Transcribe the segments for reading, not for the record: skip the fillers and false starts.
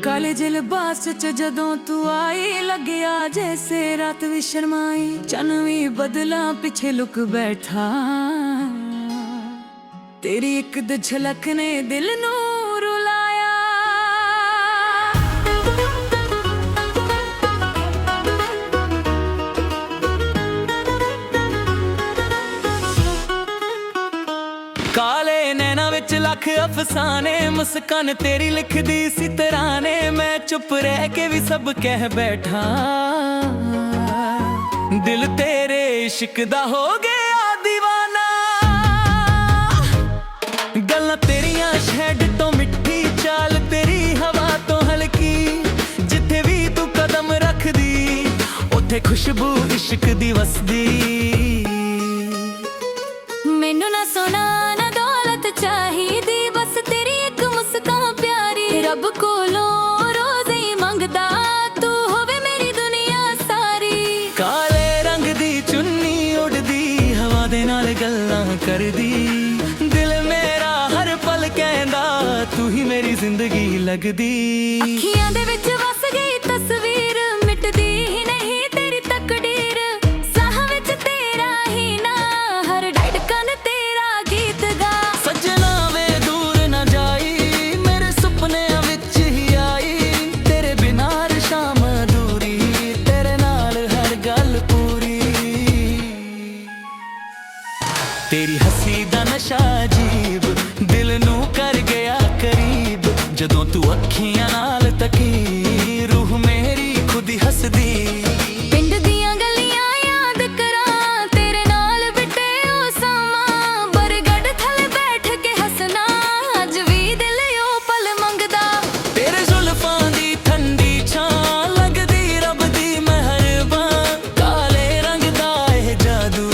काले जे लिबास च जदों तू आई, लग्या जैसे रात भी शर्माई। चन भी बदला पिछे लुक बैठा, तेरी एक झलक ने दिल नू रुलाया। काले नैना विच लख अफसाने, मुस्कान तेरी लिख दी सी तराने। मैं चुप रह के भी सब कह बैठा, दिल तेरे इश्क दा हो गया दीवाना। गल्लां तेरियां शहद तो मिठी, चाल तेरी हवा तो हल्की। जिथे भी तू कदम रख दी, उथे खुशबू इश्क दी वसदी। मैनू ना सोना ना दौलत चाहिदी, बस तेरी एक मुस्कान प्यारी। रब कोलों रोज़ ही मंगदा, तू होवे मेरी दुनिया सारी। काले रंग दी चुन्नी उड़दी, हवा दे नाल गल्लां करदी। दिल मेरा हर पल कहंदा, तू ही मेरी जिंदगी लगदी। अखियां दे विच वस गई तस्वीर, मिटदी ही नहीं तेरी तकदीर। साह विच तेरा ही ना, हर धड़कन तेरा गीत गा। सजना वे दूर ना जाई, मेरे सुपने विच ही आई। तेरे बिना हर शाम अधूरी, तेरे नाल हर गल पूरी। तेरी हंसी दा नशा अजीब, दिल नू कर गया करीब। जदों तू अखियां नाल तकी, रूह मेरी खुद ही हसदी। पिंड दियां गलियां याद करां, तेरे नाल बिटे ओ सावां। बरगढ़ थल बैठ के हसना, अज भी दिल ओ पल मंगदा। तेरे जुल्फां दी ठंडी छां, लगदी रब दी मेहरबान। काले रंग दा एह जादू,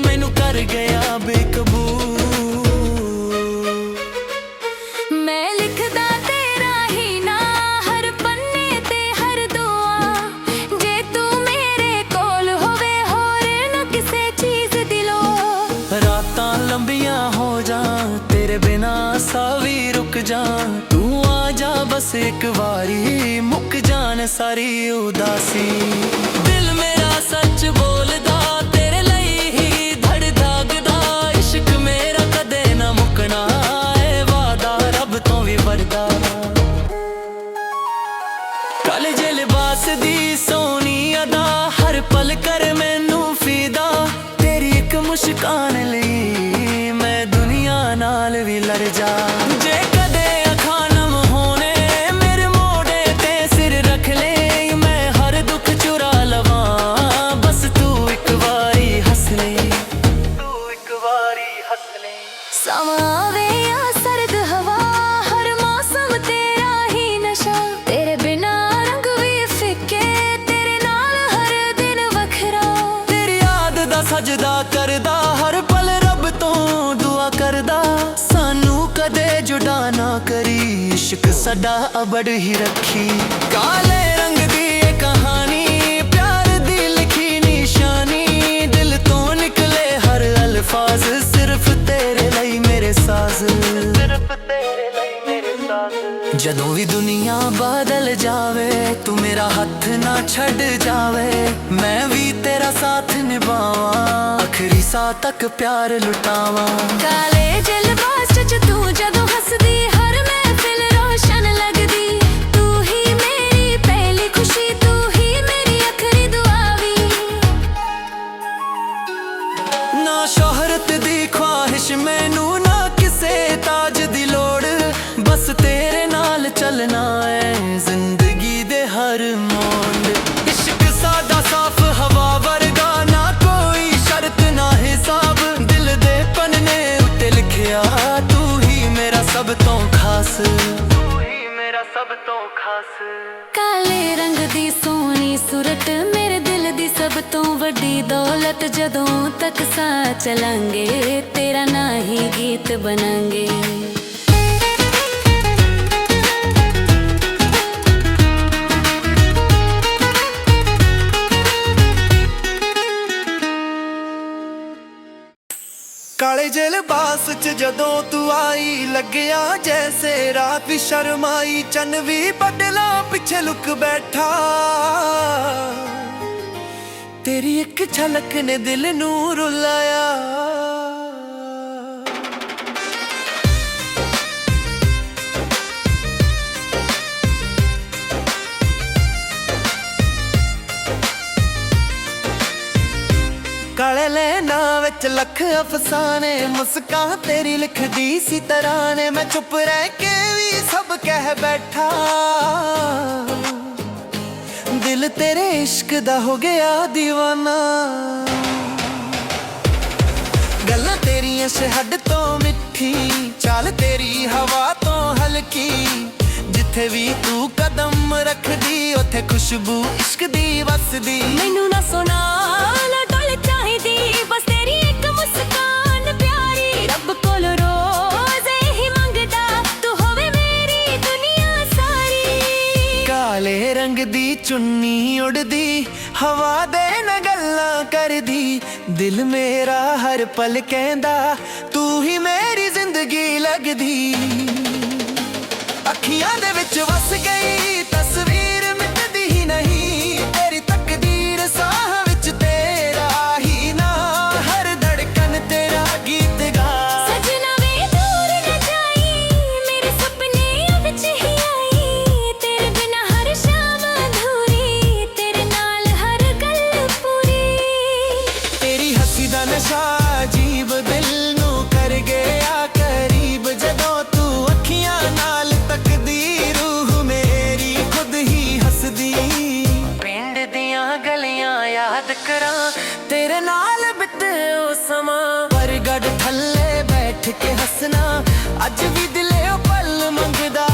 मैनू कर गया बेकाबू। मैं लिखदा तेरा ही ना, हर पन्ने ते हर दुआ। जे तू मेरे कोल होवे, होर ना किसे चीज दी लोड़। रातां लंबियां हो जां, तेरे बिना सा भी रुक जां। तू आ जा बस एक वारी, मुक जान सारी उदासी। दिल मेरा सच बोलदा, तेरे लई ही धड़ धागदा। इश्क मेरा कदे ना मुकना, ए वादा रब तो भी वरदा। काले जे लिबास दी सोनी अदा, हर पल कर मैनू फीदा। तेरी एक मुस्कान लई, मैं दुनिया नाल भी लड़ जा। जे कदे अखां नम होने, मेरे मोड़े ते सिर रख ले। मैं हर दुख चुरा लवां, बस तू एक वारी हंस ले। तू एक वारी हंस ले। समा आवे या सर्द हवा, हर मौसम तेरा ही नशा। तेरे बिना रंग भी फिक्के, तेरे नाल हर दिन वखरा। तेरी याद दा सजदा करदा, हर पल रब तो दुआ करदा। सानू कदे जुदा ना करी, इश्क साडा अबड़ ही रखी। काले रंग दी ये कहानी, प्यार दी लिखी निशानी। दिल तो निकले हर अल्फाज, सिर्फ तेरे लई मेरे साज। सिर्फ तेरे लई मेरे साज। जदों भी दुनिया बदल जावे, तू मेरा हथ ना छड़ जावे। मैं भी तेरा साथ निभावां, आखिरी साह तक प्यार लुटावां। काले जे लिबास च तू जदों हसदी, हर महफिल रोशन लगदी। तू ही मेरी पहली खुशी, तू ही मेरी आखिरी दुआ वी। ना शोहरत दी ख्वाहिश मैनू, ना किसे ताज दी लोड़। बस तेरे नाल चलना है जिंदगी दे हर मोड़। इश्क सादा साफ हवा वर्गा, ना कोई शर्त ना हिसाब। दिल दे पन्ने उत्ते लिखिया, तू ही मेरा सब तो खास। तू ही मेरा सब तो खास। काले रंग दी सोहनी सूरत, मेरे दिल दी सब तो वड्डी दौलत। जदों तक सा चलांगे, तेरा ना ही गीत बनांगे। ਕਾਲੇ ਜੇ ਲਿਬਾਸ ਚ ਜਦੋਂ ਤੂੰ ਆਈ, ਲੱਗਿਆ ਜੈਸੇ ਰਾਤ ਵੀ ਸ਼ਰਮਾਈ। ਚੰਨ ਵੀ ਬਦਲਾਂ ਪਿੱਛੇ ਲੁਕ ਬੈਠਾ, ਤੇਰੀ ਇੱਕ ਝਲਕ ਨੇ ਦਿਲ ਨੂੰ ਰੁਲਾਇਆ। ਕਾਲੇ ਲੈਣਾ ਵਿੱਚ ਲੱਖ ਅਫਸਾਨੇ, ਮੁਸਕਾਨ ਤੇਰੀ ਲਿਖਦੀ ਸੀ ਤਰਾਨੇ। ਮੈਂ ਚੁੱਪ ਰਹਿ ਕੇ ਵੀ ਸਭ ਕਹਿ ਬੈਠਾ, ਦਿਲ ਤੇਰੇ ਇਸ਼ਕ ਦਾ ਹੋ ਗਿਆ دیਵਾਨਾ। ਗੱਲਾਂ ਤੇਰੀਆਂ ਸ਼ਹਿਦ ਤੋਂ ਮਿੱਠੀ, ਚਾਲ ਤੇਰੀ ਹਵਾ ਤੋਂ ਹਲਕੀ। ਜਿੱਥੇ ਵੀ ਤੂੰ ਕਦਮ ਰੱਖਦੀ, ਉੱਥੇ ਖੁਸ਼ਬੂ ਇਸ਼ਕ ਦੀ ਵਸਦੀ। ਮੈਨੂੰ ਨਾ ਸੁਣਾ ਨਾ ਗੱਲ ਚਾਹੀਦੀ, ਬਸ ਤੇਰੀ ਇੱਕ ਮੁਸਕਾਨ ਪਿਆਰੀ। ਰੱਬ ਕੋਲ ਰੋਜ਼ ਇਹੀ ਮੰਗਦਾ, ਤੂੰ ਹੋਵੇ ਮੇਰੀ ਦੁਨੀਆ ਸਾਰੀ। ਕਾਲੇ ਰੰਗ ਦੀ ਚੁੰਨੀ ਉੜਦੀ, ਹਵਾ ਦੇ ਨਾਲ ਗੱਲਾਂ ਕਰਦੀ। ਦਿਲ ਮੇਰਾ ਹਰ ਪਲ ਕਹਿੰਦਾ, ਤੂੰ ਹੀ ਮੇਰੀ ਜ਼ਿੰਦਗੀ ਲੱਗਦੀ। ਅੱਖੀਆਂ ਦੇ ਵਿੱਚ ਵਸ ਗਈ ਤਸਵੀਰ, ਮਿਟਦੀ ਹੀ ਨਹੀਂ ਤੇਰੀ ਤਕਦੀਰ। ਸਾਹ ਵਿੱਚ ਤੇਰਾ ਹੀ ਨਾ, ਹਰ ਧੜਕਨ ਤੇਰਾ ਗੀਤ ਗਾ। ਸਜਣਾ ਵੇ ਦੂਰ ਨਾ ਜਾਈ, ਮੇਰੇ ਸੁਪਨਿਆਂ ਵਿੱਚ ਹੀ ਆਈ। ਤੇਰੇ ਬਿਨਾਂ ਹਰ ਸ਼ਾਮ ਅਧੂਰੀ, ਤੇਰੇ ਨਾਲ ਹਰ ਗੱਲ ਪੂਰੀ। ਤੇਰੀ ਹੱਸੀ ਦਾ ਨਸ਼ਾ ਅਜੀਬ, ਦਿਲ ਨੂੰ ਕਰ ਗਿਆ ਕਰੀਬ। ਜਦੋਂ ਤੂੰ ਅੱਖੀਆਂ ਨਾਲ ਤੱਕਦੀ, ਰੂਹ ਮੇਰੀ ਖੁਦ ਹੀ ਹੱਸਦੀ। ਪਿੰਡ ਦੀਆਂ ਗਲੀਆਂ ਯਾਦ ਕਰਾਂ, ਤੇਰੇ ਨਾਲ ਬਿਤੇ ਉਹ ਸਮਾਂ। ਬਰਗੜ ਥੱਲੇ ਬੈਠ ਕੇ ਹੱਸਣਾ, ਅੱਜ ਵੀ ਦਿਲੇ ਉਹ ਪਲ ਮੰਗਦਾ।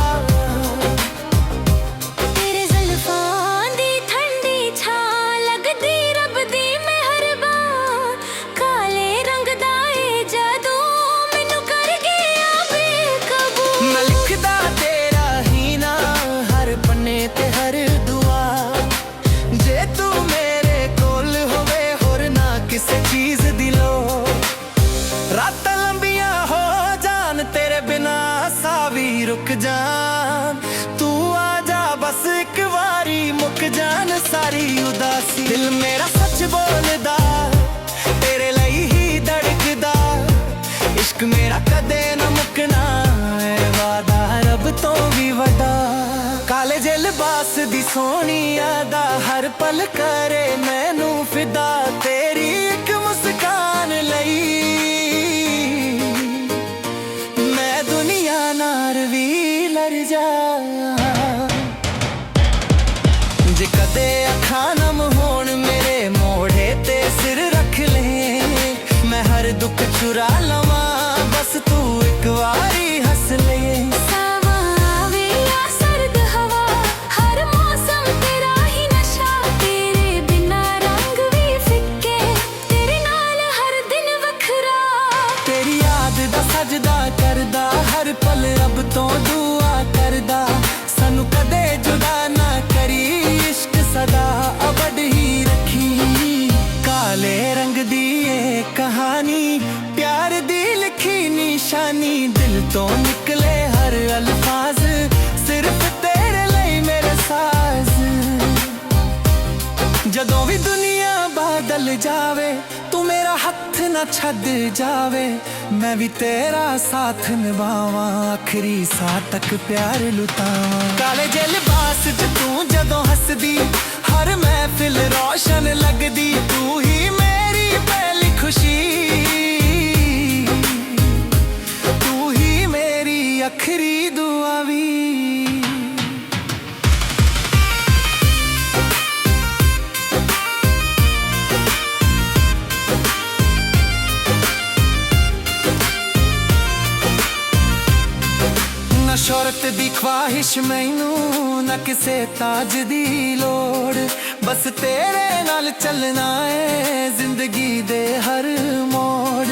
ਤੇਰੇ ਜ਼ੁਲਫਾਂ ਦੀ ਠੰਡੀ ਛਾਂ, ਲੱਗਦੀ ਰੱਬ ਦੀ ਮਿਹਰਬਾਨ। ਕਾਲੇ ਰੰਗ ਦਾ ਏ ਜਾਦੂ, ਮੈਨੂੰ ਕਰ ਗਿਆ ਬੇਕਾਬੂ। ਮੈਂ ਲਿਖਦਾ ਤੇਰਾ ਹੀ ਨਾ, ਹਰ ਪੰਨੇ ਤੇ ਹਰ ਦੁਆ। ਜੇ ਤੂੰ ਮੇਰੇ ਕੋਲ ਹੋਵੇ, ਹੋਰ ਨਾ ਕਿਸੇ ਚੀਜ਼ ਦੀ ਲੋੜ। ਰਾਤਾਂ ਲੰਬੀਆਂ ਹੋ ਜਾਣ, ਤੇਰੇ ਬਿਨਾ ਸਾਹ ਵੀ ਰੁਕ ਜਾਣ। ਤੂੰ ਆ ਜਾ ਬਸ ਇੱਕ ਵਾਰੀ, ਮੁੱਕ ਜਾਣ ਸਾਰੀ ਉਦਾਸੀ। ਦਿਲ ਮੇਰਾ ਸੱਚ ਬੋਲਦਾ, ਤੇਰੇ ਲਈ ਹੀ ਧੜਕਦਾ। ਇਸ਼ਕ ਮੇਰਾ ਕਦੇ ਨਾ ਮੁੱਕਣਾ, ਏ ਵਾਦਾ ਰੱਬ ਤੋਂ ਵੀ ਵੱਡਾ। ਕਾਲੇ ਜੇ ਲਿਬਾਸ ਦੀ ਸੋਹਣੀ ਅਦਾ, ਹਰ ਪਲ ਕਰੇ ਮੈਨੂੰ ਫਿਦਾ। ਤੇਰੀ ਇੱਕ ਮੁਸਕਾਨ ਲਈ ਮੈਂ ਦੁਨੀਆ ਨਾਲ ਵੀ ਲੜ ਜਾ। ਜੇ ਕਦੇ ਅੱਖਾਂ ਨਮ ਹੋਣ, ਮੇਰੇ ਮੋਢੇ ਤੇ ਸਿਰ ਰੱਖ ਲੈ। ਮੈਂ ਹਰ ਦੁੱਖ ਚੁਰਾ ਲਵਾਂ, ਬਸ ਤੂੰ ਇੱਕ ਵਾਰੀ ਹੱਸ ਲੈ। ਸਾਵਾਂ ਆਵੇ ਜਾਂ ਸਰਦ ਹਵਾ, ਹਰ ਮੌਸਮ ਤੇਰਾ ਹੀ ਨਸ਼ਾ। ਤੇਰੇ ਬਿਨਾਂ ਰੰਗ ਵੀ ਫਿੱਕੇ, ਤੇਰੇ ਨਾਲ ਹਰ ਦਿਨ ਵੱਖਰਾ। ਤੇਰੀ ਯਾਦ ਦਾ ਸਜਦਾ ਕਰਦਾ, ਹਰ ਪਲ ਰੱਬ ਤੋਂ ਦੁਆ ਕਰਦਾ। ਸਾਨੂੰ ਕਦੇ ਜੁਦਾ ਨਾ ਕਰੀ, ਇਸ਼ਕ ਸਦਾ ਅਬਦ ਹੀ ਰੱਖੀ। ਕਾਲੇ ਰੰਗ ਦੀ ਇਹ ਕਹਾਣੀ, ਪਿਆਰ ਦੀ ਲਿਖੀ ਨਿਸ਼ਾਨੀ। ਦਿਲ ਤੋਂ ਨਿਕਲੇ ਹਰ ਅਲਫਾਜ਼, ਸਿਰਫ ਤੇਰੇ ਲਈ ਮੇਰੇ ਸਾਜ਼। ਜਦੋਂ ਵੀ ਦੁਨੀਆ ਬਦਲ ਜਾਵੇ, ਤੂੰ ਮੇਰਾ ਹੱਥ ਨਾ ਛੱਡ ਜਾਵੇ। ਮੈਂ ਵੀ ਤੇਰਾ ਸਾਥ ਨਿਭਾਵਾਂ, ਆਖਰੀ ਸਾਹ ਤੱਕ ਪਿਆਰ ਲੁਟਾਵਾਂ। ਕਾਲੇ ਜੇ ਲਿਬਾਸ ਚ ਤੂੰ ਜਦੋਂ ਹੱਸਦੀ, ਹਰ ਮਹਿਫਿਲ ਰੌਸ਼ਨ ਲੱਗਦੀ। ਤੂੰ ਹੀ ਮੇਰੀ ਪਹਿਲੀ ਖੁਸ਼ੀ, ਤੂੰ ਹੀ ਮੇਰੀ ਆਖਰੀ ਦੁਆ ਵੀ। ਨਾ ਸ਼ੋਹਰਤ ਦੀ ਖਵਾਹਿਸ਼ ਮੈਨੂੰ, ਨਾ ਕਿਸੇ ਤਾਜ ਦੀ ਲੋੜ। ਬਸ ਤੇਰੇ ਨਾਲ ਚੱਲਣਾ ਏ ਜ਼ਿੰਦਗੀ ਦੇ ਹਰ ਮੋੜ।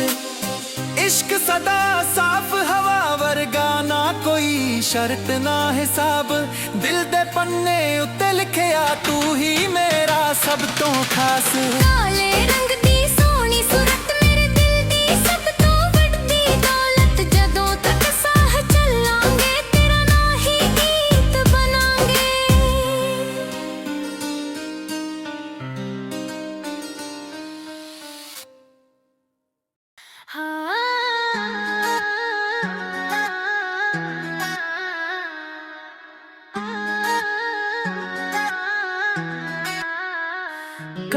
ਇਸ਼ਕ ਸਦਾ ਸਾਫ਼ ਹਵਾ ਵਰਗਾ, ਨਾ ਕੋਈ ਸ਼ਰਤ ਨਾ ਹਿਸਾਬ। ਦਿਲ ਦੇ ਪੰਨੇ ਉੱਤੇ ਲਿਖਿਆ, ਤੂੰ ਹੀ ਮੇਰਾ ਸਭ ਤੋਂ ਖਾਸ। ਕਾਲੇ ਰੰਗ ਦੀ ਸੋਹਣੀ ਸੂਰਤ, ਮੇਰੇ ਦਿਲ ਦੀ ਸਭ ਤੋਂ ਵੱਡੀ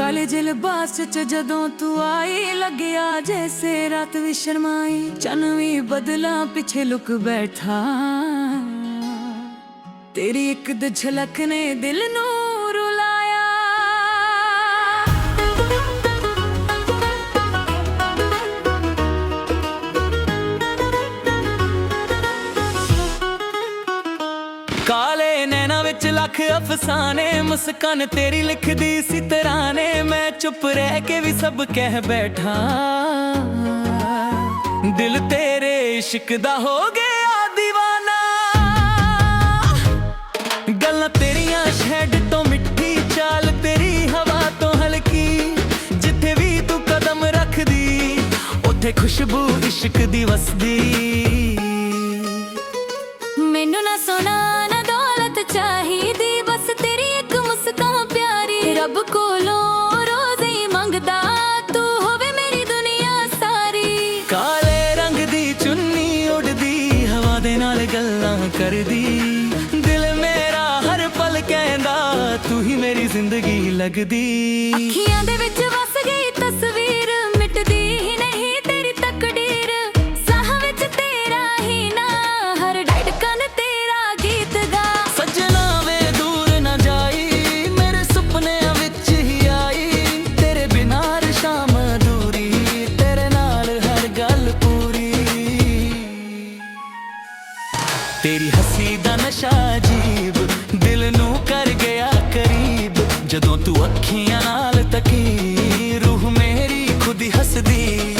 ਕਾਲਜ ਲਿਬਾਸ ਚ ਜਦੋਂ ਤੂੰ ਆਈ ਲੱਗਿਆ ਜੈਸੇ ਰਾਤ ਵੀ ਸ਼ਰਮਾਈ ਚੰਨ ਵੀ ਬਦਲਾਂ ਪਿੱਛੇ ਲੁਕ ਬੈਠਾ ਤੇਰੀ ਇੱਕ ਝਲਕ ਨੇ ਦਿਲ ਨੂੰ ਰੁਲਾਇਆ ਕਾਲੇ ਨੈਣਾ ਵਿੱਚ ਲੱਖ ਅਫਸਾਨੇ ਮੁਸਕਾਨ ਤੇਰੀ ਲਿਖਦੀ ਸੀ ਤਰਾਨੇ ਮੈਂ ਚੁੱਪ ਰਹਿ ਕੇ ਵੀ ਸਭ ਕਹਿ ਬੈਠਾ ਦਿਲ ਤੇਰੇ ਇਸ਼ਕ ਦਾ ਹੋ ਗਿਆ دیਵਾਨਾ ਗੱਲਾਂ ਤੇਰੀਆਂ ਸ਼ਹਿਦ ਤੋਂ ਮਿੱਠੀ ਚਾਲ ਤੇਰੀ ਹਵਾ ਤੋਂ ਹਲਕੀ ਜਿੱਥੇ ਵੀ ਤੂੰ ਕਦਮ ਰੱਖਦੀ ਉੱਥੇ ਖੁਸ਼ਬੂ ਇਸ਼ਕ ਦੀ ਵਸਦੀ ਮੈਨੂੰ ਨਾ ਸੋਨਾ ਨਾ ਦੌਲਤ ਚਾਹੀਦੀ ਬਸ ਤੇਰੀ ਇੱਕ ਮੁਸਕਾਨ ਪਿਆਰੀ ਰੱਬ ਕੋਲੋਂ ਰੋਜ਼ ਹੀ ਮੰਗਦਾ ਤੂੰ ਹੋਵੇ ਮੇਰੀ ਦੁਨੀਆ ਸਾਰੀ ਕਾਲੇ ਰੰਗ ਦੀ ਚੁੰਨੀ ਉਡਦੀ ਹਵਾ ਦੇ ਨਾਲ ਗੱਲਾਂ ਕਰਦੀ ਦਿਲ ਮੇਰਾ ਹਰ ਪਲ ਕਹਿੰਦਾ ਤੂੰ ਹੀ ਮੇਰੀ ਜ਼ਿੰਦਗੀ ਲੱਗਦੀ ਅੱਖੀਆਂ ਦੇ ਵਿੱਚ ਵਸ ਗਈ ਤਸਵੀਰ ਮਿਟਦੀ ਹੀ ਨਹੀਂ ਤੇਰੀ ਤਕਦੀਰ ਸਾਹਾਂ ਵਿੱਚ ਤੇਰਾ ਹੀ ਨਾ ਹਰ ਧੜਕਨ ਤੇਰਾ ਗੀਤ ਗਾ ਸੱਜਣਾ ਵੇ ਦੂਰ ਨਾ ਜਾਈ ਮੇਰੇ ਸੁਪਨਿਆਂ ਵਿੱਚ ਹੀ ਆਈ ਤੇਰੇ ਬਿਨਾਂ ਹਰ ਸ਼ਾਮ ਅਧੂਰੀ ਤੇਰੇ ਨਾਲ ਹਰ ਗੱਲ ਪੂਰੀ ਤੇਰੀ ਹੱਸੀ ਦਾ ਨਸ਼ਾ ਅਜੀਬ ਦਿਲ ਨੂੰ ਕਰ ਗਿਆ ਕਰੀਬ ਜਦੋਂ ਤੂੰ ਅੱਖੀਆਂ ਨਾਲ ਤਕੀ ਰੂਹ ਮੇਰੀ ਖੁਦ ਹੀ ਹੱਸਦੀ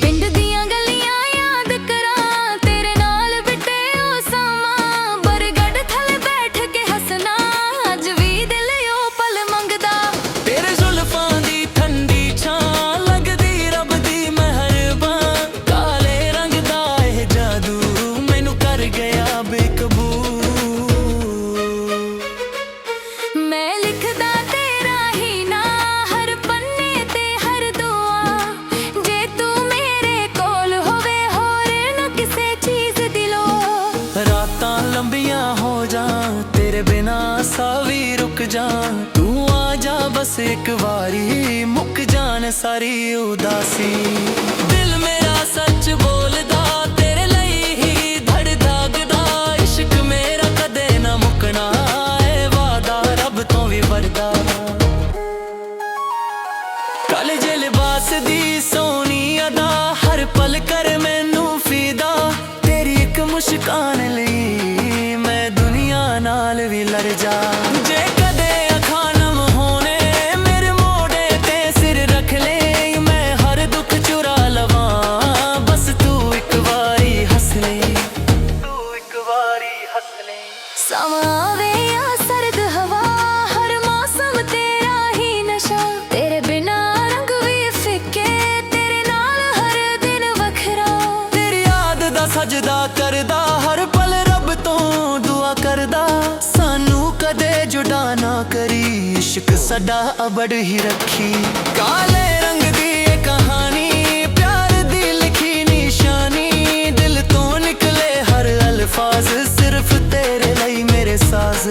ਪਿੰਡ ਦੀਆਂ ਗਲੀਆਂ ਯਾਦ ਕਰਾਂ ਤੇਰੇ ਨਾਲ ਬਿਤੇ ਉਹ ਸਮਾਂ ਬਰਗਦ ਥੱਲੇ ਬੈਠ ਕੇ ਹੱਸਣਾ ਅੱਜ ਵੀ ਦਿਲ ਉਹ ਪਲ ਮੰਗਦਾ ਤੇਰੇ ਜ਼ੁਲਫਾਂ ਦੀ ਠੰਡੀ ਛਾਂ ਲੱਗਦੀ ਰੱਬ ਦੀ ਮਿਹਰਬਾਨ ਕਾਲੇ ਰੰਗ ਦਾ ਇਹ ਜਾਦੂ ਮੈਨੂੰ ਕਰ ਗਿਆ ਬੇਕਾਬੂ ਮੈਂ ਲਿਖਦਾ ਤੇਰਾ ਹੀ ਨਾ ਹਰ ਪੰਨੇ ਤੇ ਹਰ ਦੁਆ ਜੇ ਤੂੰ ਮੇਰੇ ਕੋਲ ਹੋਵੇ ਹੋਰ ਨਾ ਕਿਸੇ ਚੀਜ਼ ਦੀ ਲੋੜ ਰਾਤਾਂ ਲੰਬੀਆਂ ਹੋ ਜਾਣ ਤੇਰੇ ਬਿਨਾਂ ਸਾਹ ਵੀ ਰੁਕ ਜਾਣ ਤੂੰ ਆ ਜਾ ਬਸ ਇੱਕ ਵਾਰੀ ਮੁੱਕ ਜਾਣ ਸਾਰੀ ਉਦਾਸੀ ਦਿਲ ਮੇਰਾ ਸੱਚ ਬੋਲਦਾ ਤੇਰੇ ਲਈ ਹੀ ਧੜਕਦਾ ਇਸ਼ਕ ਮੇਰਾ ਕਦੇ ਨਾ ਮੁੱਕਣਾ ਏ ਵਾਦਾ ਰੱਬ ਤੋਂ ਵੀ ਵਰਦਾ ਕਾਲੇ ਜਿਹੇ ਲਿਬਾਸ ਦੀ ਸੋਹਣੀ ਅਦਾ ਹਰ ਪਲ ਕਰ ਮੈਨੂੰ ਫਿਦਾ ਤੇਰੀ ਇੱਕ ਮੁਸਕਾਨ ਲਈ ਮੈਂ ਦੁਨੀਆ ਨਾਲ ਵੀ ਲੜ ਜਾ ਜੇ ਕਦੇ ਅੱਖਾਂ ਨਮ ਹੋਣੇ ਮੇਰੇ ਮੋਢੇ ਤੇ ਸਿਰ ਰੱਖ ਲੈ ਮੈਂ ਹਰ ਦੁੱਖ ਚੁਰਾ ਲਵਾਂ ਬਸ ਤੂੰ ਇੱਕ ਵਾਰੀ ਹੱਸ ਲੈ ਤੂੰ ਇੱਕ ਵਾਰੀ ਹੱਸ ਲੈ ਸਮਾਂ ਆਵੇ ਜਾਂ ਸਰਦ ਹਵਾ ਹਰ ਮੌਸਮ ਤੇਰਾ ਹੀ ਨਸ਼ਾ ਤੇਰੇ ਬਿਨਾਂ ਰੰਗ ਵੀ ਫਿੱਕੇ ਤੇਰੇ ਨਾਲ ਹਰ ਦਿਨ ਵੱਖਰਾ ਤੇਰੀ ਯਾਦ ਦਾ ਸਜਦਾ ਕਰਦਾ ਹਰ ਪਲ ਰੱਬ ਤੋਂ ਦੁਆ ਕਰਦਾ ਸਾਨੂੰ ਕਦੇ ਜੁਦਾ ਨਾ ਕਰੀ ਇਸ਼ਕ ਸਾਡਾ ਅਬੜ ਹੀ ਰੱਖੀ ਕਾਲੇ ਰੰਗ ਦੀ ਇਹ ਕਹਾਣੀ ਪਿਆਰ ਦੀ ਲਿਖੀ ਨਿਸ਼ਾਨੀ ਦਿਲ ਤੋਂ ਨਿਕਲੇ ਹਰ ਅਲਫਾਜ਼ ਸਿਰਫ ਤੇਰੇ ਲਈ ਮੇਰੇ ਸਾਜ਼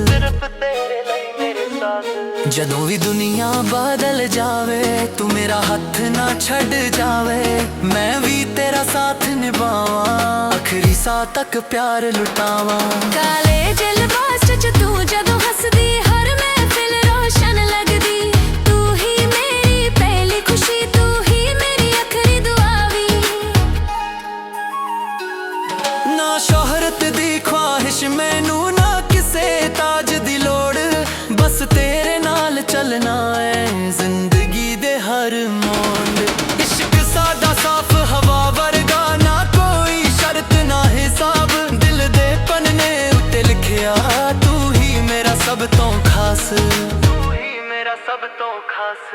ਸਿਰਫ ਤੇਰੇ ਲਈ ਮੇਰੇ ਸਾਜ਼ ਜਦੋਂ ਵੀ ਦੁਨੀਆ ਬਦਲ ਜਾਵੇ ਤੂੰ ਮੇਰਾ ਹੱਥ ਨਾ ਛੱਡ ਜਾਵੇ ਮੈਂ ਵੀ ਤੇਰਾ ਸਾਥ ਨਿਭਾਵਾਂ ਆਖਰੀ ਸਾਹ ਤੱਕ ਪਿਆਰ ਲੁਟਾਵਾਂ ਕਾਲੇ ਜਿਹੇ ਲਿਬਾਸ ਚ ਤੂੰ ਜਦੋਂ ਹੱਸਦੀ ਹਰ ਮਹਿਫਿਲ ਰੋਸ਼ਨ ਲੱਗਦੀ ਤੂੰ ਹੀ ਮੇਰੀ ਪਹਿਲੀ ਖੁਸ਼ੀ ਤੂੰ ਹੀ ਮੇਰੀ ਆਖਰੀ ਦੁਆ ਵੀ ਨਾ ਸ਼ੋਹਰਤ ਦੀ ਖਵਾਹਿਸ਼ ਮੈਨੂੰ ਨਾ ਕਿਸੇ ਤਾਜ ਦੀ ਲੋੜ ਬਸ ਤੇਰੇ ਨਾਲ ਚੱਲਣਾ ਏ ਜ਼ਿੰਦਗੀ ਦੇ ਹਰ ਮੋੜ ਇਸ਼ਕ ਸਾਦਾ ਸਾਫ਼ ਹਵਾ ਵਰਗਾ ਨਾ ਕੋਈ ਸ਼ਰਤ ਨਾ ਹਿਸਾਬ ਦਿਲ ਦੇ ਪੰਨੇ ਉੱਤੇ ਲਿਖਿਆ ਤੂੰ ਹੀ ਮੇਰਾ ਸਭ ਤੋਂ ਖਾਸ ਤੂੰ ਹੀ ਮੇਰਾ ਸਭ ਤੋਂ ਖਾਸ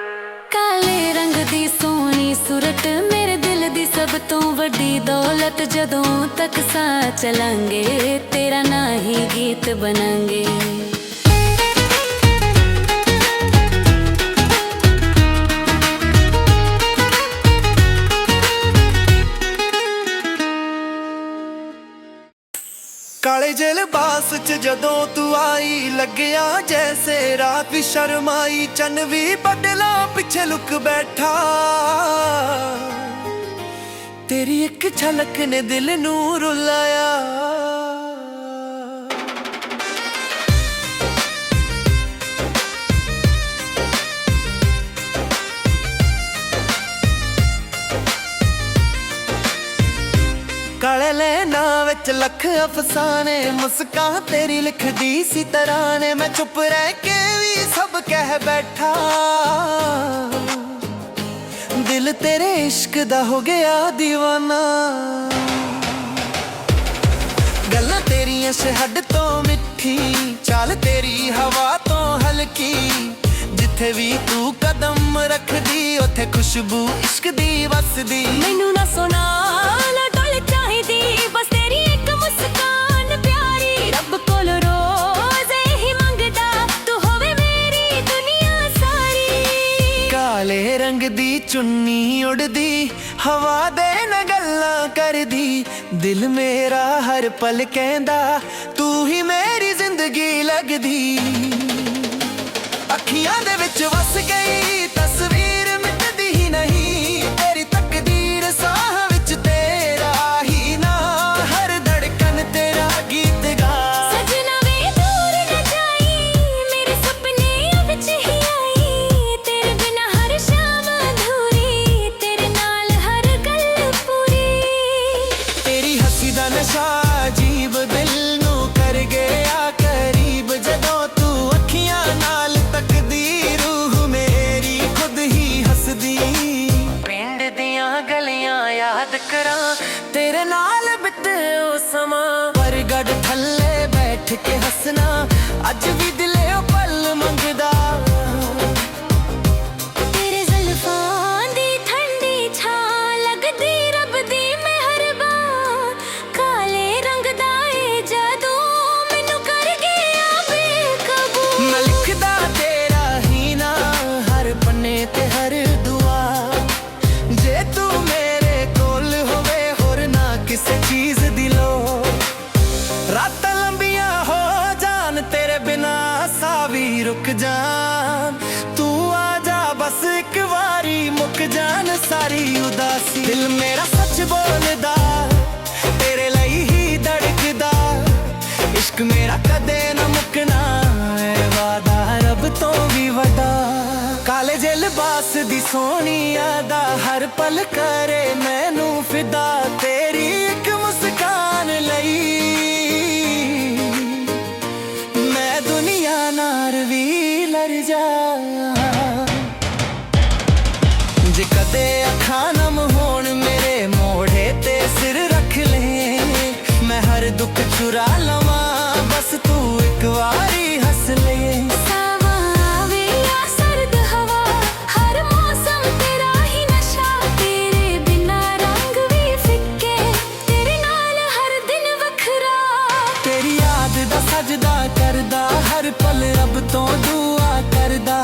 ਕਾਲੇ ਰੰਗ ਦੀ ਸੋਹਣੀ ਸੂਰਤ ਮੇਰੇ ਦਿਲ ਦੀ ਸਭ ਤੋਂ ਵੱਡੀ ਦੌਲਤ ਜਦੋਂ ਤੱਕ ਸਾਹ ਚਲਾਂਗੇ ਤੇਰਾ ਨਾਂ ਹੀ ਗੀਤ ਬਣਾਂਗੇ ਕਾਲੇ ਜਲਬਾਸ ਚ ਜਦੋਂ ਤੂੰ ਆਈ ਲੱਗਿਆ ਜੈਸੇ ਰਾਤ ਵੀ ਸ਼ਰਮਾਈ ਚੰਨ ਵੀ ਬੱਦਲਾਂ ਪਿੱਛੇ ਲੁਕ ਬੈਠਾ ਤੇਰੀ ਇੱਕ ਝਲਕ ਨੇ ਦਿਲ ਨੂੰ ਰੁਲਾਇਆ ਕਾਲੇ ਲੈਣਾ ਵਿੱਚ ਲੱਖ ਅਫਸਾਨੇ ਮੁਸਕਾਨ ਤੇਰੀ ਲਿਖਦੀ ਸੀ ਤਰਾਨੇ ਮੈਂ ਚੁੱਪ ਰਹਿ ਕੇ ਵੀ ਸਭ ਕਹਿ ਬੈਠਾ ਦਿਲ ਤੇਰੇ ਇਸ਼ਕ ਦਾ ਹੋ ਗਿਆ دیਵਾਨਾ ਗੱਲਾਂ ਤੇਰੀਆਂ ਸ਼ਹਿਦ ਤੋਂ ਮਿੱਠੀ ਚਾਲ ਤੇਰੀ ਹਵਾ ਤੋਂ ਹਲਕੀ ਜਿੱਥੇ ਵੀ ਤੂੰ ਕਦਮ ਰੱਖਦੀ ਉੱਥੇ ਖੁਸ਼ਬੂ ਇਸ਼ਕ ਦੀ ਵਸਦੀ ਮੈਨੂੰ ਨਾ ਸੁਣਾ ਨਾ ਡੋਲ ਚਾਹੀਦੀ ਬਸ ਤੇਰੀ ਇੱਕ ਮੁਸਕਾਨ ਪਿਆਰੀ ਰੱਬ ਕੋਲ ਰੋਜ਼ ਇਹੀ ਮੰਗਦਾ ਤੂੰ ਹੋਵੇ ਮੇਰੀ ਦੁਨੀਆ ਸਾਰੀ ਕਾਲੇ ਰੰਗ ਦੀ ਚੁੰਨੀ ਉੜਦੀ ਹਵਾ ਦੇ ਨਾਲ ਗੱਲਾਂ ਕਰਦੀ ਦਿਲ ਮੇਰਾ ਹਰ ਪਲ ਕਹਿੰਦਾ ਤੂੰ ਹੀ ਮੇਰੀ ਜ਼ਿੰਦਗੀ ਲੱਗਦੀ ਅੱਖੀਆਂ ਦੇ ਵਿੱਚ ਵਸ ਗਈ ਤਸਵੀਰ ਮਿਟਦੀ ਹੀ ਨਹੀਂ ਤੇਰੀ ਤਕਦੀਰ ਸਾਹ ਵਿੱਚ ਤੇਰਾ ਹੀ ਨਾ ਹਰ ਧੜਕਨ ਤੇਰਾ ਗੀਤ ਗਾ ਸਜਣਾ ਵੇ ਦੂਰ ਨਾ ਜਾਈ ਮੇਰੇ ਸੁਪਨੇ ਵਿੱਚ ਹੀ ਆਈ ਤੇਰੇ ਬਿਨਾ ਹਰ ਸ਼ਾਮ ਅਧੂਰੀ ਤੇਰੇ ਨਾਲ ਹਰ ਗੱਲ ਪੂਰੀ ਤੇਰੀ ਹੱਸੀ ਦਾ ਨਸ਼ਾ ਅਜੀਬ ਦਿਲ ਨੂੰ ਕਰ ਗਿਆ ਕਰੀਬ ਜਦੋਂ ਤੂੰ ਅੱਖੀਆਂ ਨਾਲ ਤੱਕਦੀ ਰੂਹ ਮੇਰੀ ਖੁਦ ਹੀ ਹੱਸਦੀ ਪਿੰਡ ਦੀਆਂ ਗਲੀਆਂ ਯਾਦ ਕਰਾਂ ਤੇਰੇ ਨਾਲ ਬਿਤੇ ਉਹ ਸਮਾਂ ਪਰਗੜ ਥੱਲੇ ਬੈਠ ਕੇ ਹੱਸਣਾ ਅੱਜ ਵੀ ਦਿਲੇ ਉਹ ਪਲ ਮੰਗਦਾ ਤੇਰੇ ਜ਼ੁਲਫਾਂ ਦੀ ਠੰਡੀ ਛਾਂ ਲੱਗਦੀ ਰੱਬ ਦੀ ਮਿਹਰਬਾਨ ਕਾਲੇ ਰੰਗ ਦਾ ਏ ਜਾਦੂ ਮੈਨੂੰ ਕਰ ਗਿਆ ਬੇਕਾਬੂ ਮੈਂ ਲਿਖਦਾ ਤੇਰਾ ਹੀ ਨਾ ਹਰ ਪੰਨੇ ਤੇ ਹਰ ਦੁਆ ਜੇ ਤੂੰ ਮੇਰੇ ਕੋਲ ਹੋਵੇ ਹੋਰ ਨਾ ਕਿਸੇ ਚੀਜ਼ ਦੀ ਲੋੜ ਰਾਤਾਂ ਲੰਬੀਆਂ ਹੋ ਜਾਣ ਤੇਰੇ ਬਿਨਾ ਸਾਹ ਵੀ ਰੁਕ ਜਾਣ ਤੂੰ ਆ ਜਾ ਬਸ ਇੱਕ ਵਾਰੀ ਮੁੱਕ ਜਾਣ ਸਾਰੀ ਉਦਾਸੀ ਦਿਲ ਮੇਰਾ ਸੱਚ ਬੋਲਦਾ ਤੇਰੇ ਲਈ ਹੀ ਧੜਕਦਾ ਇਸ਼ਕ ਮੇਰਾ ਕਦੇ ਨਾ ਮੁੱਕਣਾ ਏ ਵਾਦਾ ਰੱਬ ਤੋਂ ਵੀ ਵੱਡਾ ਕਾਲੇ ਜਿਹੇ ਲਿਬਾਸ ਦੀ ਸੋਹਣੀ ਆਦਾ ਹਰ ਪਲ ਕਰੇ ਮੈਨੂੰ ਫਿਦਾ ਤੇਰੀ ਇੱਕ ਮੁਸਕਾਨ ਲਈ ਮੈਂ ਦੁਨੀਆ ਨਾਲ ਵੀ ਲੜ ਜਾ ਜੇ ਕਦੇ ਅੱਖਾਂ ਨਮ ਹੋਣ ਮੇਰੇ ਮੋਢੇ ਤੇ ਸਿਰ ਰੱਖ ਲੈ ਮੈਂ ਹਰ ਦੁੱਖ ਚੁਰਾ ਲਵਾਂ ਬਸ ਤੂੰ ਇੱਕ ਵਾਰੀ ਹੱਸ ਲੈ ਸਾਵਾਂ ਆਵੇ ਜਾਂ ਸਰਦ ਹਵਾ ਹਰ ਮੌਸਮ ਤੇਰਾ ਹੀ ਨਸ਼ਾ ਤੇਰੇ ਬਿਨਾ ਰੰਗ ਵੀ ਫਿੱਕੇ ਤੇਰੇ ਨਾਲ ਹਰ ਦਿਨ ਵੱਖਰਾ ਤੇਰੀ ਯਾਦ ਦਾ ਸਜਦਾ ਕਰਦਾ ਹਰ ਪਲ ਰੱਬ ਤੋਂ ਦੁਆ ਕਰਦਾ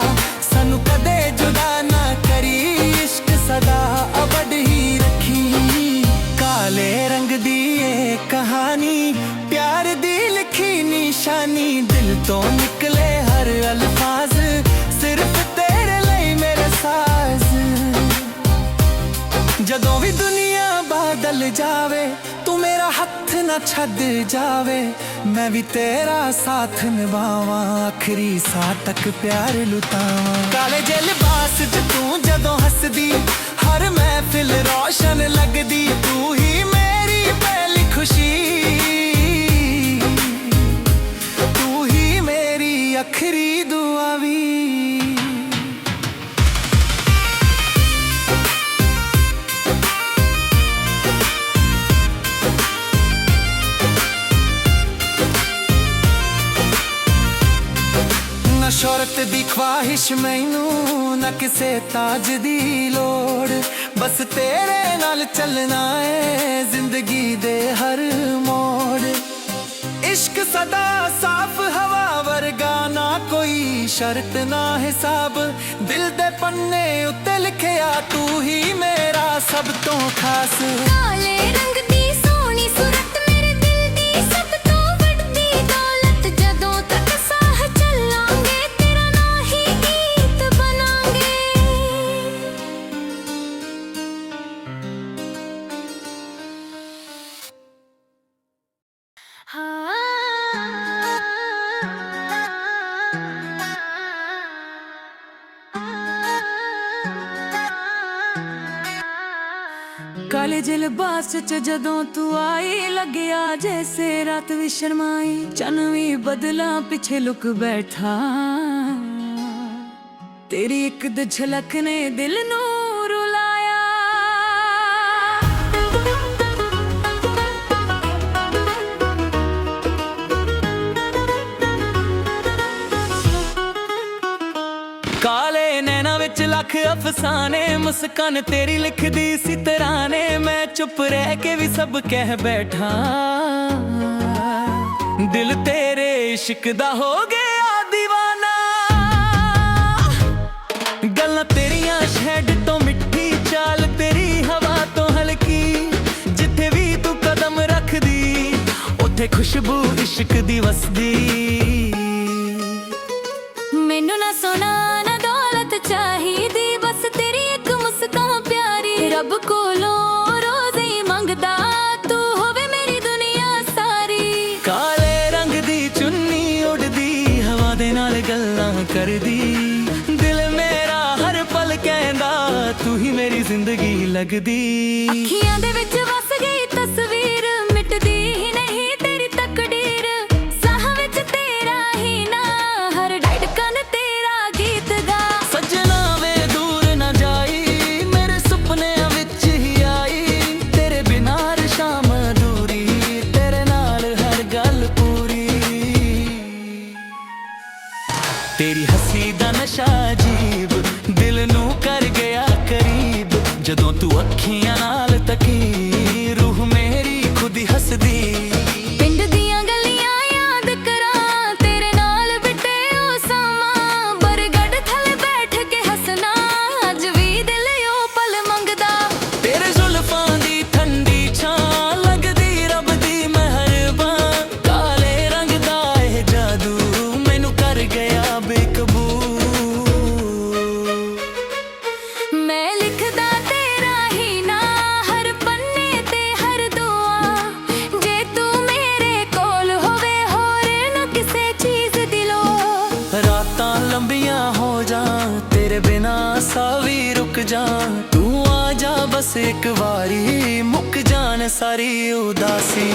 ਸਾਨੂੰ ਕਦੇ ਜੁਦਾ ਨਾ ਕਰੀ ਇਸ਼ਕ ਸਦਾ ਅਬਦ ਹੀ ਰੱਖੀ ਕਾਲੇ ਰੰਗ ਦੀ ਇਹ ਕਹਾਣੀ ਪਿਆਰ ਦੀ ਲਿਖੀ ਨਿਸ਼ਾਨੀ ਦਿਲ ਤੋਂ ਨਿਕਲੇ ਹਰ ਅਲਫਾਜ਼ ਸਿਰਫ ਤੇਰੇ ਲਈ ਮੇਰੇ ਸਾਜ਼ ਜਦੋਂ ਵੀ ਦੁਨੀਆ ਬਦਲ ਜਾਵੇ ਤੂੰ ਮੇਰਾ ਹੱਥ ਨਾ ਛੱਡ ਜਾਵੇ ਮੈਂ ਵੀ ਤੇਰਾ ਸਾਥ ਨਿਭਾਵਾਂ ਆਖਰੀ ਸਾਹ ਤੱਕ ਪਿਆਰ ਲੁਟਾਵਾਂ ਕਾਲੇ ਜਿਹੇ ਲਿਬਾਸ 'ਚ ਤੂੰ ਜਦੋਂ ਹੱਸਦੀ ਹਰ ਮਹਿਫਿਲ ਰੌਸ਼ਨ ਲੱਗਦੀ ਤੂੰ ਹੀ ਮੇਰੀ ਪਹਿਲੀ ਖੁਸ਼ੀ ਤੂੰ ਹੀ ਮੇਰੀ ਆਖਰੀ ਦੁਆ ਵੀ ਨਾ ਸ਼ੋਹਰਤ ਦੀ ਖਵਾਹਿਸ਼ ਮੈਨੂੰ ਨਾ ਕਿਸੇ ਤਾਜ ਦੀ ਲੋੜ ਬਸ ਤੇਰੇ ਨਾਲ ਚੱਲਣਾ ਏ ਜ਼ਿੰਦਗੀ ਦੇ ਹਰ ਮੋੜ ਇਸ਼ਕ ਸਦਾ ਸਾਫ਼ ਹਵਾ ਵਰਗਾ ਨਾ ਕੋਈ ਸ਼ਰਤ ਨਾ ਹਿਸਾਬ ਦਿਲ ਦੇ ਪੰਨੇ ਉੱਤੇ ਲਿਖਿਆ ਤੂੰ ਹੀ ਮੇਰਾ ਸਭ ਤੋਂ ਖਾਸ ਕਾਲੇ ਰੰਗ ਦੀ ਸੋਹਣੀ ਸੂਰਤ ਮੇਰੇ ਦਿਲ ਦੀ ਸਭ ਤੋਂ ਵੱਡੀ ਕਾਲਜ ਲਿਬਾਸ ਚ ਜਦੋਂ ਤੂੰ ਆਈ ਲੱਗਿਆ ਜੈਸੇ ਰਾਤ ਵੀ ਸ਼ਰਮਾਈ ਚੰਨ ਵੀ ਬਦਲਾਂ ਪਿੱਛੇ ਲੁਕ ਬੈਠਾ ਤੇਰੀ ਇੱਕ ਝਲਕ ਨੇ ਦਿਲ ਨੂੰ ਰੁਲਾਇਆ ਕਾਲੇ ਨੈਣਾ ਵਿੱਚ ਲੱਖ ਅਫਸਾਨੇ ਮੁਸਕਾਨ ਤੇਰੀ ਲਿਖਦੀ ਸੀ ਤਰਾਨੇ ਮੈਂ ਚੁੱਪ ਰਹਿ ਕੇ ਵੀ ਸਭ ਕਹਿ ਬੈਠਾ ਦਿਲ ਤੇਰੇ ਇਸ਼ਕ ਦਾ ਹੋ ਗਿਆ دیਵਾਨਾ ਗੱਲਾਂ ਤੇਰੀਆਂ ਸ਼ਹਿਦ ਤੋਂ ਮਿੱਠੀ ਚਾਲ ਤੇਰੀ ਹਵਾ ਤੋਂ ਹਲਕੀ ਜਿੱਥੇ ਵੀ ਤੂੰ ਕਦਮ ਰੱਖਦੀ ਉੱਥੇ ਖੁਸ਼ਬੂ ਇਸ਼ਕ ਦੀ ਵਸਦੀ ਮੈਨੂੰ ਨਾ ਸੋਨਾ ਨਾ ਦੌਲਤ ਚਾਹੀਦੀ ਬਸ ਤੇਰੀ ਇੱਕ ਮੁਸਕਾਨ ਪਿਆਰੀ ਰੱਬ ਕੋਲੋਂ ਰੋਜ਼ ਹੀ ਮੰਗਦਾ ਤੂੰ ਹੋਵੇ ਮੇਰੀ ਦੁਨੀਆ ਸਾਰੀ ਕਾਲੇ ਰੰਗ ਦੀ ਚੁੰਨੀ ਉਡਦੀ ਹਵਾ ਦੇ ਨਾਲ ਗੱਲਾਂ ਕਰਦੀ ਦਿਲ ਮੇਰਾ ਹਰ ਪਲ ਕਹਿੰਦਾ ਤੂੰ ਹੀ ਮੇਰੀ ਜ਼ਿੰਦਗੀ ਲੱਗਦੀ ਅੱਖੀਆਂ ਦੇ ਵਿੱਚ ਵਸ ਗਈ ਤਸਵੀਰ ਮਿਟਦੀ ਹੀ ਨਹੀਂ ਤੇਰੀ ਤਕਦੀਰ ਸਾਹ ਵਿੱਚ ਤੇਰਾ ਹੀ ਨਾ ਹਰ ਧੜਕਨ ਤੇਰਾ ਗੀਤ ਗਾ ਸੱਜਣਾ ਵੇ ਦੂਰ ਨਾ ਜਾਈ ਮੇਰੇ ਸੁਪਨਿਆਂ ਵਿੱਚ ਹੀ ਆਈ ਤੇਰੇ ਬਿਨਾਂ ਹਰ ਸ਼ਾਮ ਅਧੂਰੀ ਤੇਰੇ ਨਾਲ ਹਰ ਗੱਲ ਪੂਰੀ ਤੇਰੀ ਹੱਸੀ ਦਾ ਨਸ਼ਾ ਅਜੀਬ ਦਿਲ ਨੂੰ ਕਰ ਗਿਆ ਕਰੀਬ ਜਦੋਂ ਤੂੰ ਅੱਖੀਆਂ ਨਾਲ ਤਕੀ ਰੂਹ ਮੇਰੀ ਖੁਦ ਹੀ ਹੱਸਦੀ ਪਿੰਡ ਦੀਆਂ ਗਲੀਆਂ ਯਾਦ ਕਰਾਂ ਤੇਰੇ ਨਾਲ ਬਿਤੇ ਉਹ ਸਮਾਂ ਬਰਗੜ ਥੱਲੇ ਬੈਠ ਕੇ ਹੱਸਣਾ ਅੱਜ ਵੀ ਦਿਲ ਉਹ ਪਲ ਮੰਗਦਾ ਤੇਰੇ ਜ਼ੁਲਫਾਂ ਦੀ ਠੰਡੀ ਛਾਂ ਲੱਗਦੀ ਰੱਬ ਦੀ ਮਿਹਰਬਾਨ ਕਾਲੇ ਰੰਗ ਦਾ ਇਹ ਜਾਦੂ ਮੈਨੂੰ ਕਰ ਗਿਆ ਬੇਕਾਬੂ ਮੈਂ ਲਿਖਦਾ ਤੇਰਾ ਹੀ ਨਾ ਹਰ ਪੰਨੇ ਤੇ ਹਰ ਦੁਆ ਜੇ ਤੂੰ ਮੇਰੇ ਕੋਲ ਹੋਵੇ ਹੋਰ ਨਾ ਕਿਸੇ ਚੀਜ਼ ਦੀ ਲੋੜ ਰਾਤਾਂ ਲੰਬੀਆਂ ਹੋ ਜਾ ਤੇਰੇ ਬਿਨਾ ਸਾਹ ਵੀ ਰੁਕ ਜਾ ਤੂੰ ਆ ਜਾ ਬਸ ਇੱਕ ਵਾਰੀ ਮੁੱਕ ਜਾਣ ਸਾਰੀ ਉਦਾਸੀ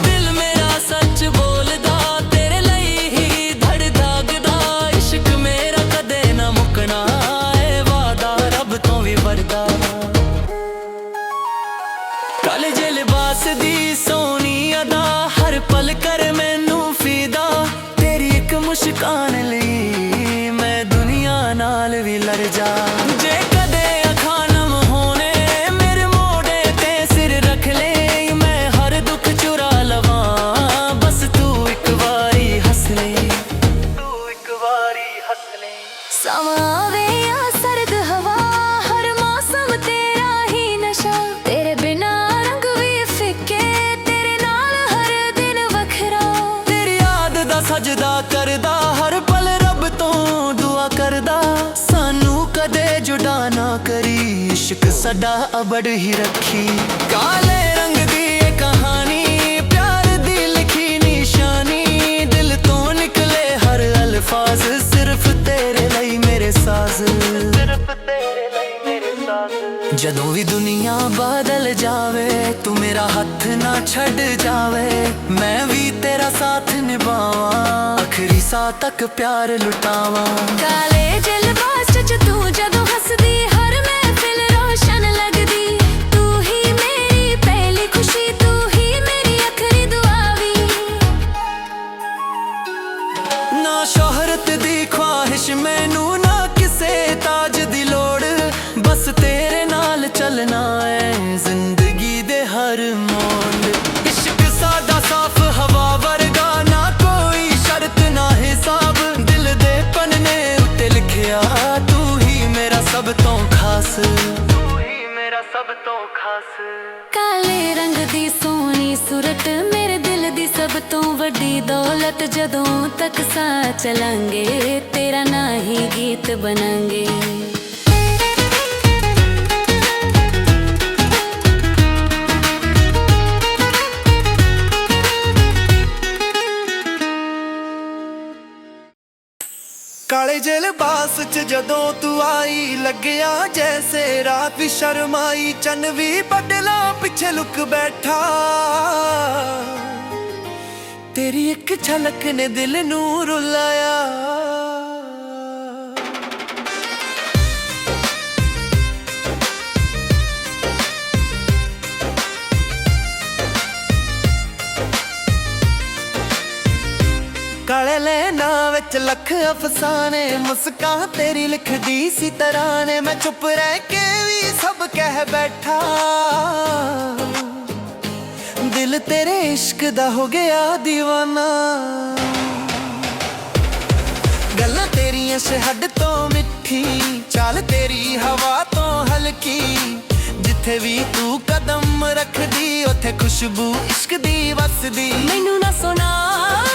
ਦਿਲ ਮੇਰਾ ਸੱਚ ਬੋਲਦਾ ਤੇਰੇ ਲਈ ਹੀ ਧੜਕਦਾ ਇਸ਼ਕ ਮੇਰਾ ਕਦੇ ਨਾ ਮੁੱਕਣਾ ਏ ਵਾਦਾ ਰੱਬ ਤੋਂ ਵੀ ਵਰਦਾ ਕਾਲੇ ਜਿਹੇ ਲਿਬਾਸ ਦੀ ਸੋਹਣੀ ਅਦਾ ਹਰ ਪਲ ਕਰ ਮੈਨੂੰ ਫਿਦਾ ਤੇਰੀ ਇੱਕ ਮੁਸਕਾਨ ਲਈ ਮੈਂ ਦੁਨੀਆ ਨਾਲ ਵੀ ਲੜ ਜਾ ਜੇ ਕਦੇ ਅੱਖਾਂ ਨਮ ਹੋਣੇ ਮੇਰੇ ਮੋਢੇ ਤੇ ਸਿਰ ਰੱਖ ਲੈ ਮੈਂ ਹਰ ਦੁੱਖ ਚੁਰਾ ਲਵਾਂ ਬਸ ਤੂੰ ਇੱਕ ਵਾਰੀ ਹੱਸ ਲੈ ਤੂੰ ਇੱਕ ਵਾਰੀ ਹੱਸ ਲੈ ਸਮਾਂ ਆਵੇ ਜਾਂ ਸਰਦ ਹਵਾ ਹਰ ਮੌਸਮ ਤੇਰਾ ਹੀ ਨਸ਼ਾ ਤੇਰੇ ਬਿਨਾ ਰੰਗ ਵੀ ਫਿੱਕੇ ਤੇਰੇ ਨਾਲ ਹਰ ਦਿਨ ਵੱਖਰਾ ਤੇਰੀ ਯਾਦ ਦਾ ਸਜਦਾ ਕਰਦਾ ਹਰ ਪਲ ਰੱਬ ਤੋਂ ਦੁਆ ਕਰਦਾ ਸਾਨੂੰ ਕਦੇ ਜੁਦਾ ਨਾ ਕਰੀ ਇਸ਼ਕ ਸਾਡਾ ਅਬੜ ਹੀ ਰੱਖੀ ਕਾਲੇ ਰੰਗ ਦੀ ਇਹ ਕਹਾਣੀ ਪਿਆਰ ਦੀ ਲਿਖੀ ਨਿਸ਼ਾਨੀ ਦਿਲ ਤੋਂ ਨਿਕਲੇ ਹਰ ਅਲਫਾਜ਼ ਸਿਰਫ ਤੇਰੇ ਲਈ ਮੇਰੇ ਸਾਜ਼ ਸਿਰਫ ਤੇਰੇ ਲਈ ਮੇਰੇ ਸਾਜ਼ ਜਦੋਂ ਵੀ ਦੁਨੀਆ ਬਦਲ ਜਾਵੇ ਤੂੰ ਮੇਰਾ ਹੱਥ ਨਾ ਛੱਡ ਜਾਵੇ ਮੈਂ ਵੀ ਤੇਰਾ ਸਾਥ ਨਿਭਾਵਾਂ ਆਖਰੀ ਸਾਹ ਤੱਕ ਪਿਆਰ ਲੁਟਾਵਾਂ ਕਾਲੇ ਜਿਹੇ ਲਿਬਾਸ ਚ ਤੂੰ ਜਦੋਂ ਹੱਸਦੀ ਹਰ ਮਹਿਫਿਲ ਰੋਸ਼ਨ ਲੱਗਦੀ ਤੂੰ ਹੀ ਮੇਰੀ ਪਹਿਲੀ ਖੁਸ਼ੀ ਤੂੰ ਹੀ ਮੇਰੀ ਆਖਰੀ ਦੁਆ ਵੀ ਨਾ ਸ਼ੋਹਰਤ ਦੀ ਖਵਾਹਿਸ਼ ਮੈਨੂੰ ਨਾ ਕਿਸੇ ਤਾਜ ਦੀ ਲੋੜ ਬਸ ਤੇਰੇ ਨਾਲ ਚੱਲਣਾ ਹੈ ਜ਼ਿੰਦਗੀ ਦੇ ਹਰ ਮੋੜ ਇਸ਼ਕ ਸਾਡਾ ਸਾਫ਼ ਹਵਾ ਵਰਗਾ ਨਾ ਕੋਈ ਸ਼ਰਤ ਨਾ ਹਿਸਾਬ ਦਿਲ ਦੇ ਪੰਨੇ ਉੱਤੇ ਲਿਖਿਆ ਤੂੰ ਹੀ ਮੇਰਾ ਸਭ ਤੋਂ ਖਾਸ ਤੂੰ ਹੀ ਮੇਰਾ ਸਭ ਤੋਂ ਖਾਸ ਕਾਲੇ ਰੰਗ ਦੀ ਸੋਹਣੀ ਸੂਰਤ ਮੇਰੇ ਦਿਲ ਦੀ ਸਭ ਤੋਂ ਵੱਡੀ ਦੌਲਤ ਜਦੋਂ ਤੱਕ ਸਾਹ ਚਲਾਂਗੇ ਤੇਰਾ ਨਾਂ ਹੀ ਗੀਤ ਬਣਾਂਗੇ ਕਾਲੇ ਕਾਲੇ ਜੇ ਲਿਬਾਸ ਚ ਜਦੋਂ ਤੂੰ ਆਈ, ਲੱਗਿਆ ਜੈਸੇ ਰਾਤ ਵੀ ਸ਼ਰਮਾਈ। ਚੰਨ ਵੀ ਬੱਦਲਾਂ ਪਿੱਛੇ ਲੁਕ ਬੈਠਾ, ਤੇਰੀ ਇੱਕ ਝਲਕ ਨੇ ਦਿਲ ਨੂੰ ਰੁਲਾਇਆ। ਕਾਲੇ ਲੈਣਾ ਵਿੱਚ ਲੱਖ ਅਫਸਾਨੇ, ਮੁਸਕਾਨ ਤੇਰੀ ਲਿਖਦੀ ਸੀ ਤਰਾਨੇ। ਮੈਂ ਚੁੱਪ ਰਹਿ ਕੇ ਵੀ ਸਭ ਕਹਿ ਬੈਠਾ, ਦਿਲ ਤੇਰੇ ਇਸ਼ਕ ਦਾ ਹੋ ਗਿਆ دیਵਾਨਾ। ਗੱਲਾਂ ਤੇਰੀਆਂ ਸ਼ਹਿਦ ਤੋਂ ਮਿੱਠੀ, ਚਾਲ ਤੇਰੀ ਹਵਾ ਤੋਂ ਹਲਕੀ। ਜਿੱਥੇ ਵੀ ਤੂੰ ਕਦਮ ਰੱਖਦੀ, ਉੱਥੇ ਖੁਸ਼ਬੂ ਇਸ਼ਕ ਦੀ ਵਸਦੀ। ਮੈਨੂੰ ਨਾ ਸੁਣਾ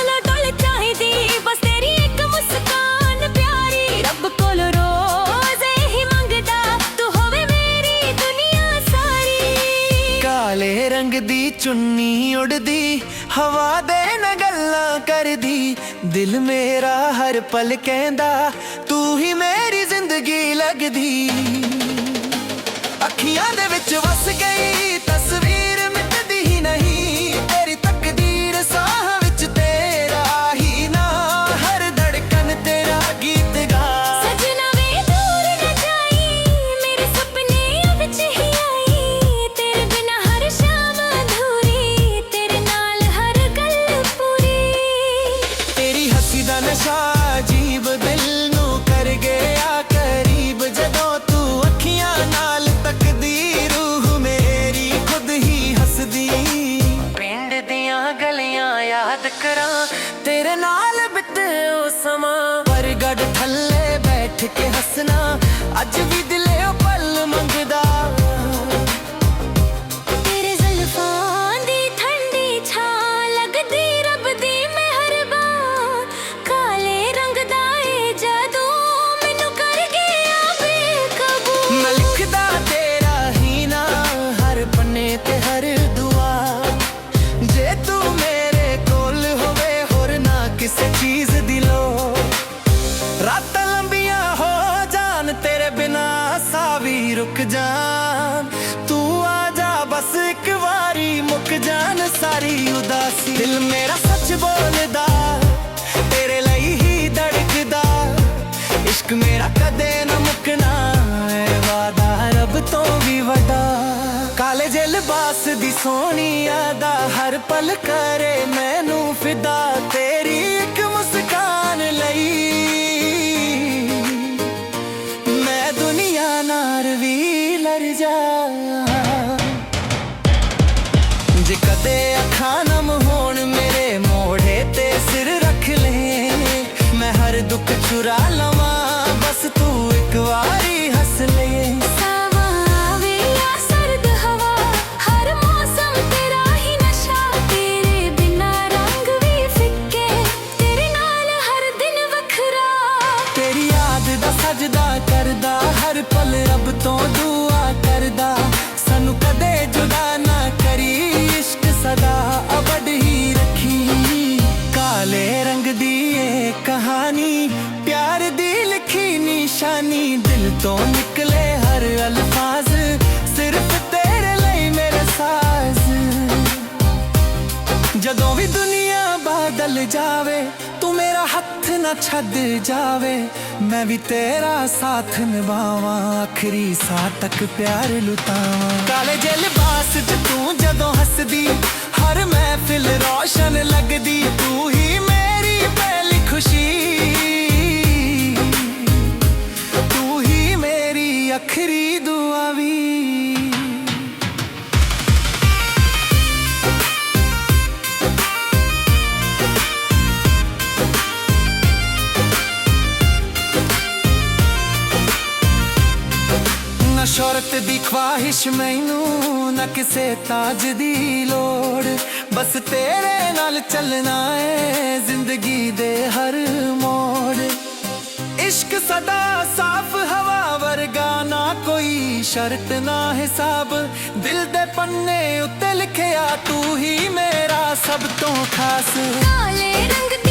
ਨਾ ਡੋਲ ਚਾਹੀਦੀ, ਬਸ ਤੇਰੀ ਇੱਕ ਮੁਸਕਾਨ ਪਿਆਰੀ। ਰੱਬ ਕੋਲ ਰੋਜ਼ ਇਹੀ ਮੰਗਦਾ, ਤੂੰ ਹੋਵੇ ਮੇਰੀ ਦੁਨੀਆ ਸਾਰੀ। ਕਾਲੇ ਰੰਗ ਦੀ ਚੁੰਨੀ ਉੜਦੀ, ਹਵਾ ਦੇ ਨਾਲ ਗੱਲਾਂ ਕਰਦੀ। ਦਿਲ ਮੇਰਾ ਹਰ ਪਲ ਕਹਿੰਦਾ, ਤੂੰ ਹੀ ਮੇਰੀ ਜ਼ਿੰਦਗੀ ਲੱਗਦੀ। ਅੱਖੀਆਂ ਦੇ ਵਿੱਚ ਵਸ ਗਈ ਤਸਵੀਰ, ਮਿਟਦੀ ਹੀ ਨਹੀਂ ਤੇਰੀ ਤਕਦੀਰ। ਸਾਹ ਵਿੱਚ ਤੇਰਾ ਹੀ ਨਾ, ਹਰ ਧੜਕਨ ਤੇਰਾ ਗੀਤ ਗਾ। ਸਜਣਾ ਵੇ ਦੂਰ ਨਾ ਜਾਈ, ਮੇਰੇ ਸੁਪਨਿਆਂ ਵਿੱਚ ਹੀ ਆਈ। ਤੇਰੇ ਬਿਨਾ ਹਰ ਸ਼ਾਮ ਅਧੂਰੀ, ਤੇਰੇ ਨਾਲ ਹਰ ਗੱਲ ਪੂਰੀ। ਤੇਰੀ ਹੱਸੀ ਦਾ ਨਸ਼ਾ ਅਜੀਬ, ਦਿਲ ਨੂੰ ਕਰ ਗਿਆ ਕਰੀਬ। ਜਦੋਂ ਤੂੰ ਅੱਖੀਆਂ ਨਾਲ ਤੱਕਦੀ, ਰੂਹ ਮੇਰੀ ਖੁਦ ਹੀ ਹੱਸਦੀ। ਪਿੰਡ ਦੀਆਂ ਗਲੀਆਂ ਯਾਦ ਕਰਾਂ, ਤੇਰੇ ਨਾਲ ਬਿਤੇ ਉਹ ਸਮਾਂ। ਬਰਗੜ ਥੱਲੇ ਬੈਠ ਕੇ ਹੱਸਣਾ, ਅੱਜ ਵੀ ਦਿਲੇ ਉਹ ਪਲ ਮੰਗਦਾ। ਤੇਰੇ ਜ਼ੁਲਫਾਂ ਦੀ ਠੰਡੀ ਛਾਂ, ਲੱਗਦੀ ਰੱਬ ਦੀ ਮਿਹਰਬਾਨ। ਕਾਲੇ ਰੰਗ ਦਾ ਏ ਜਾਦੂ, ਮੈਨੂੰ ਕਰ ਗਿਆ ਬੇਕਾਬੂ। ਮੈਂ ਲਿਖਦਾ ਤੇਰਾ ਹੀ ਨਾ, ਹਰ ਪੰਨੇ ਤੇ ਹਰ ਦੁਆ। ਜੇ ਤੂੰ ਮੇਰੇ ਕੋਲ ਹੋਵੇ, ਹੋਰ ਨਾ ਕਿਸੇ ਚੀਜ਼ ਦੀ ਲੋੜ। ਰਾਤਾਂ ਲੰਬੀਆਂ ਹੋ ਜਾਣ, ਤੇਰੇ ਬਿਨਾ ਸਾਹ ਵੀ ਰੁਕ ਜਾਣ। ਤੂੰ ਆ ਜਾ ਬਸ ਇੱਕ ਵਾਰੀ, ਮੁੱਕ ਜਾਣ ਸਾਰੀ ਉਦਾਸੀ। ਦਿਲ ਮੇਰਾ ਸੱਚ ਬੋਲਦਾ, ਤੇਰੇ ਲਈ ਹੀ ਧੜਕਦਾ। ਇਸ਼ਕ ਮੇਰਾ ਕਦੇ ਨਾ ਮੁੱਕਣਾ, ਏ ਵਾਦਾ ਰੱਬ ਤੋਂ ਵੀ ਵੱਡਾ। ਕਾਲੇ ਜੇ ਲਿਬਾਸ ਦੀ ਸੋਹਣੀ ਆਦਾ, ਹਰ ਪਲ ਕਰੇ ਮੈਨੂੰ ਫਿਦਾ। ਤੇਰੀ ਇੱਕ ਮੁਸਕਾਨ ਲਈ ਮੈਂ ਦੁਨੀਆ ਨਾਲ ਵੀ ਲੜ ਜਾ। ਜੇ ਕਦੇ ਅੱਖਾਂ ਨਮ ਹੋਣ, ਮੇਰੇ ਮੋਢੇ ਤੇ ਸਿਰ ਰੱਖ ਲੈ। ਮੈਂ ਹਰ ਦੁੱਖ ਚੁਰਾ ਲਵਾਂ, ਬਸ ਤੂੰ ਇੱਕ ਵਾਰੀ ਹੱਸ ਲੈ। ਸਾਵਾਂ ਆਵੇ ਜਾਂ ਸਰਦ ਹਵਾ, ਹਰ ਮੌਸਮ ਤੇਰਾ ਹੀ ਨਸ਼ਾ। ਤੇਰੇ ਬਿਨਾ ਰੰਗ ਵੀ ਫਿੱਕੇ, ਤੇਰੇ ਨਾਲ ਹਰ ਦਿਨ ਵੱਖਰਾ। ਤੇਰੀ ਯਾਦ ਦਾ ਸਜਦਾ ਕਰਦਾ, ਹਰ ਪਲ ਰੱਬ ਤੋਂ ਦੁਆ ਕਰਦਾ। ਸਾਨੂੰ ਕਦੇ ਜੁਦਾ ਨਾ ਕਰੀ, ਇਸ਼ਕ ਸਦਾ ਅਬਦ ਹੀ ਰੱਖੀ। ਕਾਲੇ ਰੰਗ ਦੀ ਇਹ ਕਹਾਣੀ, ਪਿਆਰ ਦੀ ਲਿਖੀ ਨਿਸ਼ਾਨੀ। ਦਿਲ ਤੋਂ ਨਿਕਲੇ ਹਰ ਅਲਫਾਜ਼, ਸਿਰਫ ਤੇਰੇ ਲਈ ਮੇਰੇ ਸਾਜ਼। ਜਦੋਂ ਵੀ ਦੁਨੀਆ ਬਦਲ ਜਾਵੇ, ਤੂੰ ਮੇਰਾ ਹੱਥ ਨਾ ਛੱਡ ਜਾਵੇ। ਮੈਂ ਵੀ ਤੇਰਾ ਸਾਥ ਨਿਭਾਵਾਂ, ਆਖਰੀ ਸਾਹ ਤੱਕ ਪਿਆਰ ਲੁਟਾਵਾਂ। ਕਾਲੇ ਜੇ ਲਿਬਾਸ ਚ ਤੂੰ ਜਦੋਂ ਹੱਸਦੀ, ਹਰ ਮਹਿਫਿਲ ਰੌਸ਼ਨ ਲੱਗਦੀ। ਤੂੰ ਹੀ ਮੇਰੀ ਪਹਿਲੀ ਖੁਸ਼ੀ, ਤੂੰ ਹੀ ਮੇਰੀ ਆਖਰੀ ਦੁਆ ਵੀ। ਨਾ ਸ਼ੋਹਰਤ ਦੀ ਖਵਾਹਿਸ਼ ਮੈਨੂੰ, ਨਾ ਕਿਸੇ ਤਾਜ ਦੀ ਲੋੜ। ਬਸ ਤੇਰੇ ਨਾਲ ਚੱਲਣਾ ਏ ਜ਼ਿੰਦਗੀ ਦੇ ਹਰ ਮੋੜ। ਇਸ਼ਕ ਸਦਾ ਸਾਫ਼ ਹਵਾ ਵਰਗਾ, ਨਾ ਕੋਈ ਸ਼ਰਤ ਨਾ ਹਿਸਾਬ। ਦਿਲ ਦੇ ਪੰਨੇ ਉੱਤੇ ਲਿਖਿਆ, ਤੂੰ ਹੀ ਮੇਰਾ ਸਭ ਤੋਂ ਖਾਸ। ਕਾਲੇ ਰੰਗ ਦੀ